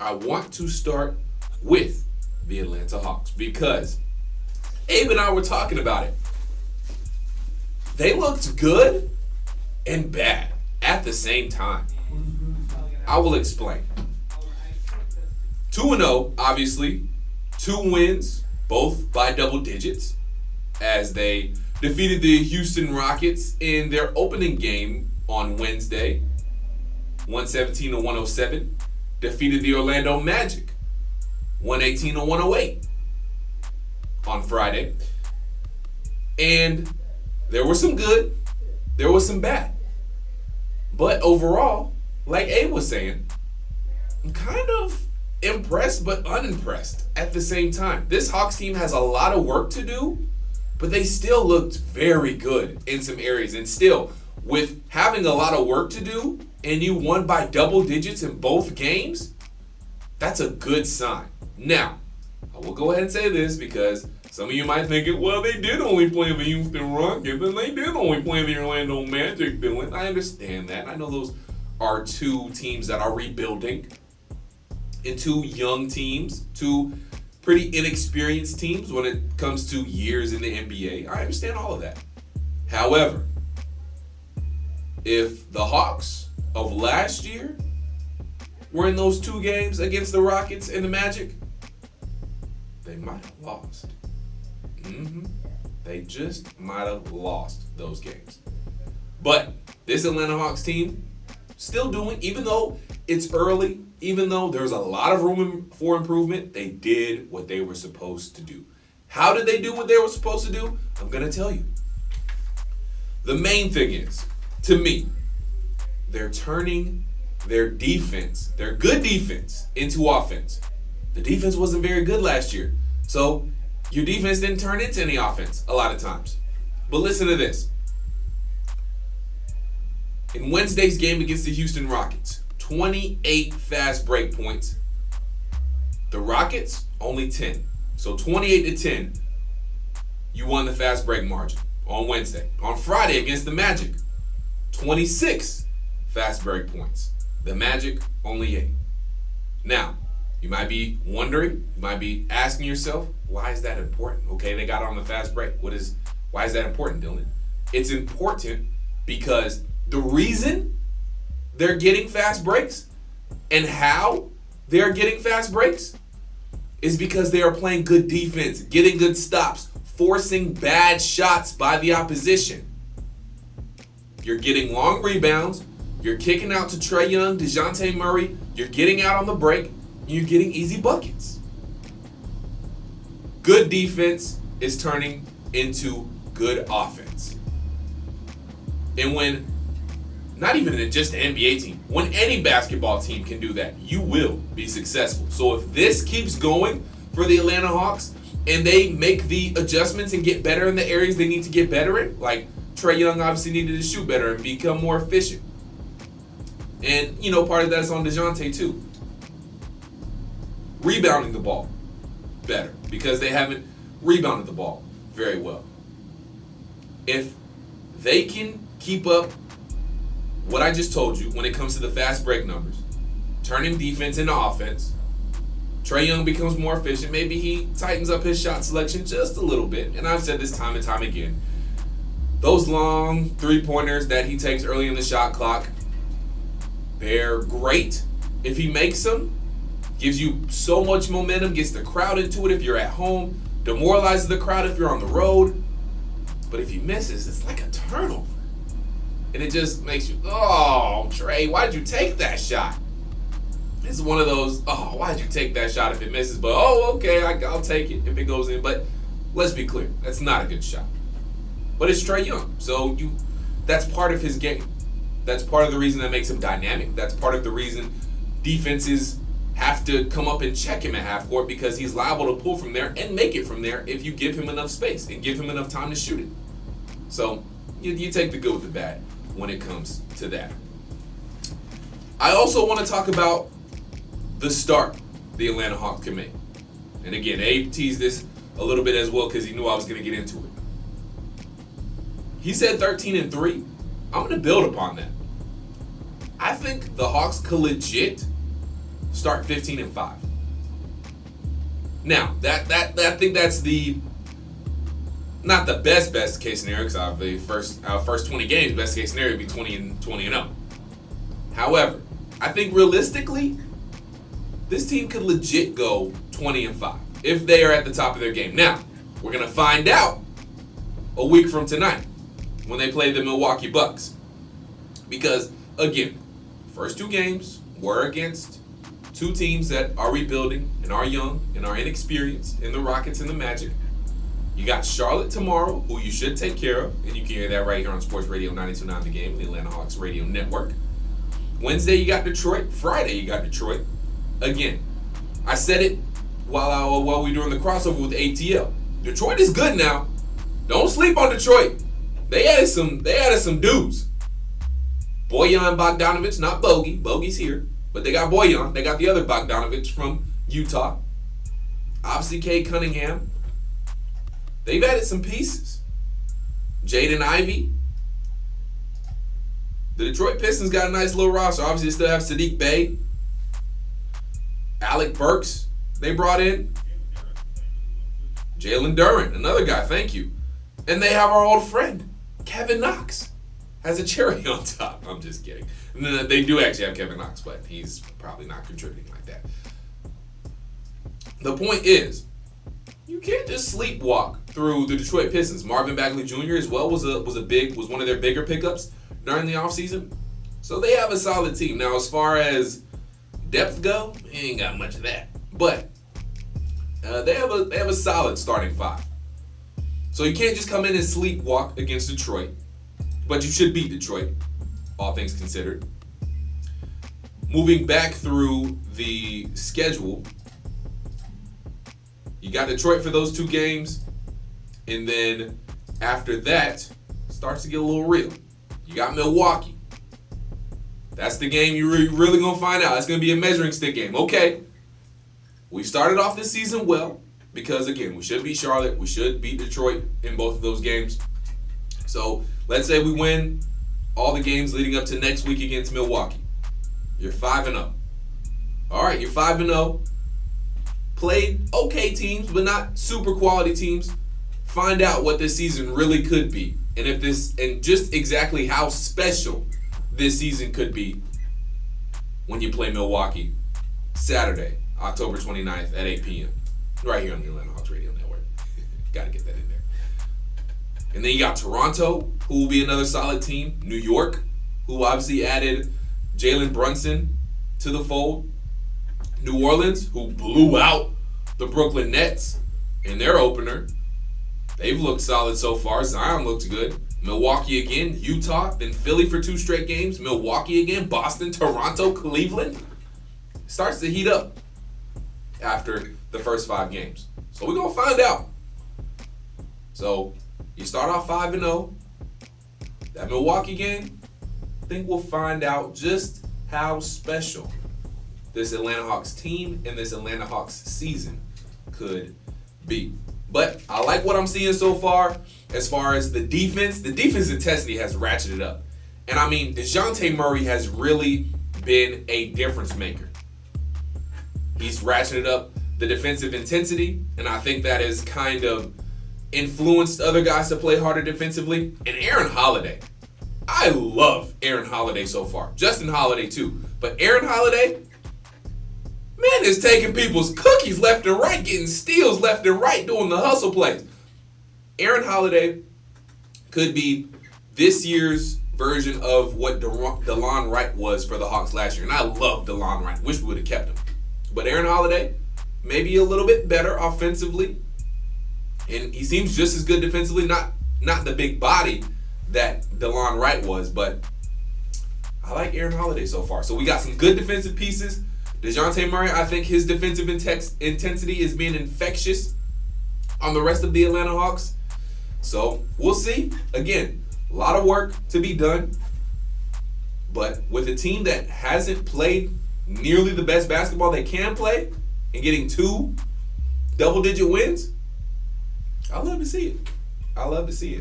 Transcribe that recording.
I want to start with the Atlanta Hawks because Abe and I were talking about it. They looked good and bad at the same time. I will explain. 2-0, obviously. 2 wins, both by double digits, as they defeated the Houston Rockets in their opening game on Wednesday, 117-107. Defeated the Orlando Magic, 118-108 on Friday. And there was some good, there was some bad. But overall, like Abe was saying, I'm kind of impressed but unimpressed at the same time. This Hawks team has a lot of work to do, but they still looked very good in some areas. And still, with having a lot of work to do and you won by double digits in both games, that's a good sign. Now, I will go ahead and say this because some of you might think, well, they did only play the Houston Rockets and they did only play the Orlando Magic, Dylan. I understand that. I know those are 2 teams that are rebuilding and 2 young teams, 2 pretty inexperienced teams when it comes to years in the NBA. I understand all of that. However, if the Hawks of last year were in those 2 games against the Rockets and the Magic, they might have lost. They just might have lost those games. But this Atlanta Hawks team still doing, even though it's early, even though there's a lot of room for improvement, they did what they were supposed to do. How did they do what they were supposed to do? I'm going to tell you. The main thing is, to me, they're turning their defense, their good defense, into offense. The defense wasn't very good last year. So your defense didn't turn into any offense a lot of times. But listen to this. In Wednesday's game against the Houston Rockets, 28 fast break points. The Rockets, only 10. So 28-10, you won the fast break margin on Wednesday. On Friday against the Magic, 26 fast break points. The Magic, only 8. Now, you might be wondering, you might be asking yourself, why is that important? Okay, they got on the fast break. Why is that important, Dylan? It's important because the reason they're getting fast breaks and how they're getting fast breaks is because they are playing good defense, getting good stops, forcing bad shots by the opposition. You're getting long rebounds. You're kicking out to Trae Young, Dejounte Murray. You're getting out on the break. You're getting easy buckets. Good defense is turning into good offense. And when, not even just an NBA team, when any basketball team can do that, you will be successful. So if this keeps going for the Atlanta Hawks and they make the adjustments and get better in the areas they need to get better in, like Trae Young obviously needed to shoot better and become more efficient. And, part of that's on Dejounte too. Rebounding the ball better because they haven't rebounded the ball very well. If they can keep up what I just told you when it comes to the fast break numbers, turning defense into offense, Trae Young becomes more efficient. Maybe he tightens up his shot selection just a little bit. And I've said this time and time again. Those long three-pointers that he takes early in the shot clock, they're great. If he makes them, gives you so much momentum, gets the crowd into it if you're at home, demoralizes the crowd if you're on the road. But if he misses, it's like a turnover. And it just makes you, oh, Trae, why'd you take that shot? It's one of those, oh, why'd you take that shot if it misses? But, oh, okay, I'll take it if it goes in. But let's be clear, that's not a good shot. But it's Trae Young, so that's part of his game. That's part of the reason that makes him dynamic. That's part of the reason defenses have to come up and check him at half court because he's liable to pull from there and make it from there if you give him enough space and give him enough time to shoot it. So you take the good with the bad when it comes to that. I also want to talk about the start the Atlanta Hawks can make. And again, Abe teased this a little bit as well because he knew I was going to get into it. He said 13-3. I'm going to build upon that. I think the Hawks could legit start 15-5. Now, I think that's not the best case scenario, because out of the first 20 games, best case scenario would be 20-0. However, I think realistically, this team could legit go 20-5 if they are at the top of their game. Now, we're gonna find out a week from tonight when they play the Milwaukee Bucks, because again, first two games were against two teams that are rebuilding and are young and are inexperienced in the Rockets and the Magic. You got Charlotte tomorrow, who you should take care of, and you can hear that right here on Sports Radio 92.9 The Game, the Atlanta Hawks Radio Network. Wednesday, you got Detroit. Friday, you got Detroit. Again, I said it while we were doing the crossover with ATL. Detroit is good now. Don't sleep on Detroit. They added some dudes. Bojan Bogdanovic, not Bogey. Bogey's here. But they got Bojan. They got the other Bogdanovic from Utah. Obviously, Cade Cunningham. They've added some pieces. Jaden Ivey. The Detroit Pistons got a nice little roster. Obviously, they still have Sadiq Bey. Alec Burks, they brought in. Jalen Duren, another guy, thank you. And they have our old friend, Kevin Knox, has a cherry on top. I'm just kidding. And then they do actually have Kevin Knox, but he's probably not contributing like that. The point is, you can't just sleepwalk through the Detroit Pistons. Marvin Bagley Jr. as well was one of their bigger pickups during the offseason. So they have a solid team. Now, as far as depth go, they ain't got much of that. But they have a solid starting five. So you can't just come in and sleepwalk against Detroit. But you should beat Detroit, all things considered. Moving back through the schedule, you got Detroit for those two games. And then after that, starts to get a little real. You got Milwaukee. That's the game you're really going to find out. It's going to be a measuring stick game. Okay, we started off this season well because, again, we should beat Charlotte. We should beat Detroit in both of those games. So let's say we win all the games leading up to next week against Milwaukee. You're 5-0. All right, you're 5-0. Played okay teams, but not super quality teams. Find out what this season really could be, and just exactly how special this season could be when you play Milwaukee Saturday, October 29th at 8 p.m. right here on the Atlanta Hawks Radio Network. Got to get that in there. And then you got Toronto, who will be another solid team. New York, who obviously added Jalen Brunson to the fold. New Orleans, who blew out the Brooklyn Nets in their opener. They've looked solid so far. Zion looked good. Milwaukee again, Utah, then Philly for 2 straight games. Milwaukee again, Boston, Toronto, Cleveland. Starts to heat up after the first 5 games. So we're going to find out. So you start off 5-0. That Milwaukee game, I think we'll find out just how special this Atlanta Hawks team and this Atlanta Hawks season could be. But I like what I'm seeing so far as the defense. The defense intensity has ratcheted up. And I mean, Dejounte Murray has really been a difference maker. He's ratcheted up the defensive intensity, and I think that has kind of influenced other guys to play harder defensively. And Aaron Holiday. I love Aaron Holiday so far. Justin Holiday too. But Aaron Holiday, man, is taking people's cookies left and right, getting steals left and right, doing the hustle plays. Aaron Holiday could be this year's version of what DeLon Wright was for the Hawks last year. And I love DeLon Wright. Wish we would have kept him. But Aaron Holiday, maybe a little bit better offensively. And he seems just as good defensively. Not the big body that DeLon Wright was, but I like Aaron Holiday so far. So we got some good defensive pieces. Dejounte Murray, I think his defensive intensity is being infectious on the rest of the Atlanta Hawks. So we'll see. Again, a lot of work to be done. But with a team that hasn't played nearly the best basketball they can play and getting 2 double-digit wins, I love to see it. I love to see it.